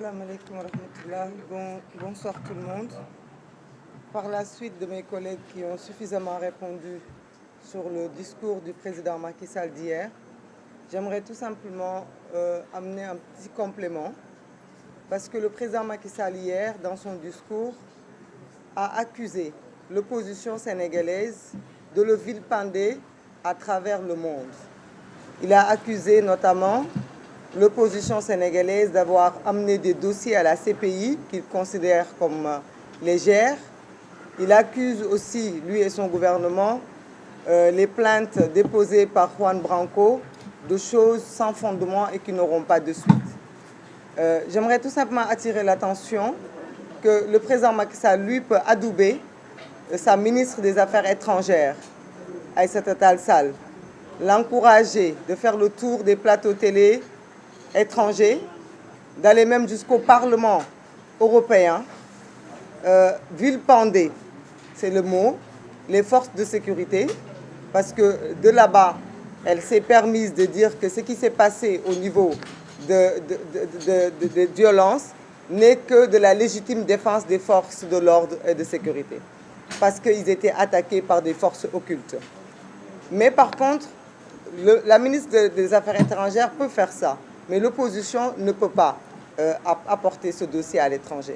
Salam alaikum wa rahmatullah. Bonsoir tout le monde. Par la suite de mes collègues qui ont suffisamment répondu sur le discours du président Macky Sall d'hier, j'aimerais tout simplement amener un petit complément parce que le président Macky Sall hier, dans son discours, a accusé l'opposition sénégalaise de le vilipender à travers le monde. Il a accusé notamment l'opposition sénégalaise d'avoir amené des dossiers à la CPI qu'il considère comme légères. Il accuse aussi, lui et son gouvernement, les plaintes déposées par Juan Branco de choses sans fondement et qui n'auront pas de suite. J'aimerais tout simplement attirer l'attention que le président Macky Sall, lui, peut adouber sa ministre des Affaires étrangères, Aïssata Tall Sall, l'encourager de faire le tour des plateaux télé étrangers, d'aller même jusqu'au Parlement européen, vilipender, c'est le mot, les forces de sécurité, parce que de là-bas, elle s'est permise de dire que ce qui s'est passé au niveau de violences n'est que de la légitime défense des forces de l'ordre et de sécurité, parce qu'ils étaient attaqués par des forces occultes. Mais par contre, la ministre des Affaires étrangères peut faire ça, mais l'opposition ne peut pas apporter ce dossier à l'étranger.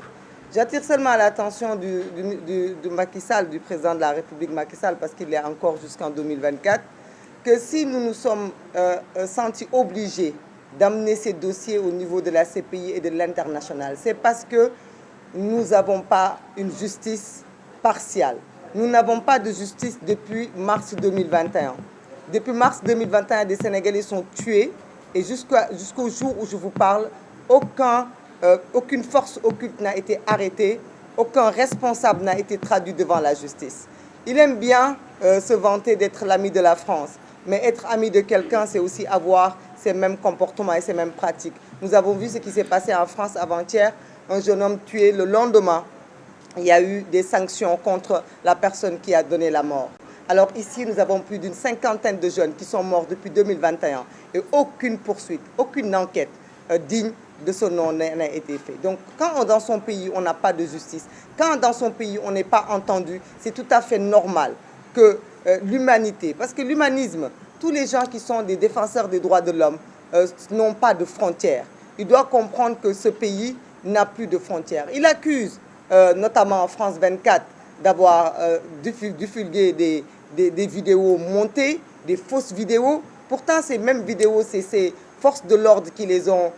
J'attire seulement l'attention du Macky Sall, du président de la République Macky Sall, parce qu'il est encore jusqu'en 2024, que si nous nous sommes sentis obligés d'amener ces dossiers au niveau de la CPI et de l'international, c'est parce que nous n'avons pas une justice partiale. Nous n'avons pas de justice depuis mars 2021. Depuis mars 2021, des Sénégalais sont tués et jusqu'au jour où je vous parle, aucune force occulte n'a été arrêtée, aucun responsable n'a été traduit devant la justice. Il aime bien se vanter d'être l'ami de la France, mais être ami de quelqu'un, c'est aussi avoir ces mêmes comportements et ces mêmes pratiques. Nous avons vu ce qui s'est passé en France avant-hier, un jeune homme tué le lendemain. Il y a eu des sanctions contre la personne qui a donné la mort. Alors ici, nous avons plus d'une cinquantaine de jeunes qui sont morts depuis 2021 et aucune poursuite, aucune enquête digne de ce nom n'a été faite. Donc quand dans son pays, on n'a pas de justice, quand dans son pays, on n'est pas entendu, c'est tout à fait normal que l'humanité, parce que l'humanisme, tous les gens qui sont des défenseurs des droits de l'homme n'ont pas de frontières. Il doit comprendre que ce pays n'a plus de frontières. Il accuse notamment France 24 d'avoir divulgué des vidéos montées, des fausses vidéos. Pourtant, ces mêmes vidéos, c'est ces forces de l'ordre qui les ont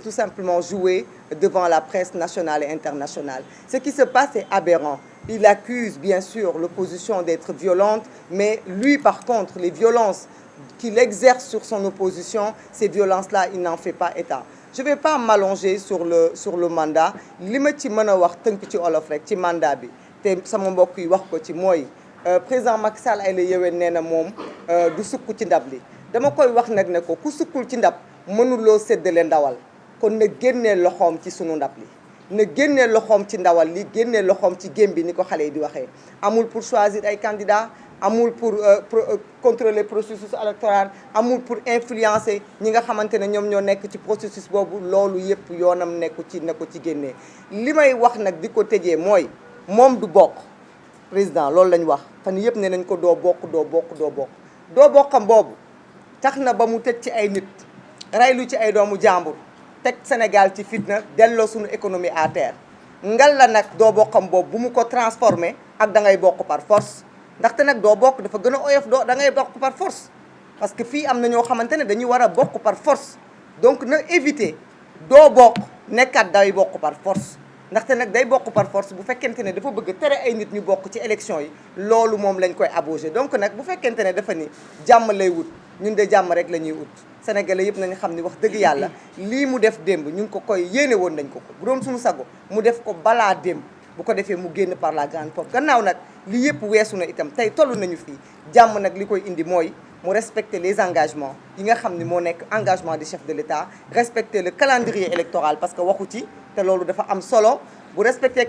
tout simplement jouées devant la presse nationale et internationale. Ce qui se passe est aberrant. Il accuse bien sûr l'opposition d'être violente, mais lui par contre, les violences qu'il exerce sur son opposition, ces violences-là, il n'en fait pas état. Je ne vais pas m'allonger sur le mandat. Li ma ci mën a wax tënk ci olof rek ci mandat bi te sama mbokk yi wax ko ci mooy président Macky Sall ay la yeween nee na moom du sukk ci ndab li. Dama koy wax nag ne ko ku sukkul ci ndab mënuloo séddale ndawal kon na génnee loxoom ci sunu ndab li. Na génnee loxoom ci ndawal li génnee loxoom ci gém bi ni ko xale yi di waxee. Amul pour choisir ay candidats. Amul pour contrôler le processus électoral, amul pour influencer ñi nga xamante ne ñoom ñoo nekk ci processus boobu loolu yëpp yoonam nekku ci génnee. Li may wax nag di ko tëjee mooy moom du bokk président loolu lañ wax fan yëpp ne nañ ko doo bokkam boobu tax na ba mu tëj ci ay nit reylu ci ay doomu jàmbur teg Sénégal ci fitna delloo suñu économie à terre ngal la nag doo bokkam boobu bu mu ko transformé ak da ngay bokk par force. ndaxte nag doo bokk dafa gën a oyof da ngay bokk par force parce que fii am na ñoo xamante ne dañuy war a bokk par force donc na éviter doo bokk nekkat day bokk par force ndaxte nag day bokk par force bu fekkente ne dafa bëgg tere ay nit ñu bokk ci élection yi loolu moom lañ koy abauger donc nag bu fekkente ne dafa ni jàmm lay wut ñun de jàmm rek la ñuy wut sénégalais yëpp nañu xam ni wax dëgg yàlla lii mu def démb ñu ngi ko koy yéene woon nañ ko bu doon suñu sago mu def ko balaa démb bu ko defee mu génn par la grande porte gannaaw nag li yëpp weesu na itam tey toll nañu fii jàmm nag li koy indi mooy mu respecter les engagements yi nga xam ni moo nekk engagement du chef de l'État respecter le calendrier électoral parce que waxu ci te loolu dafa am solo bu respecter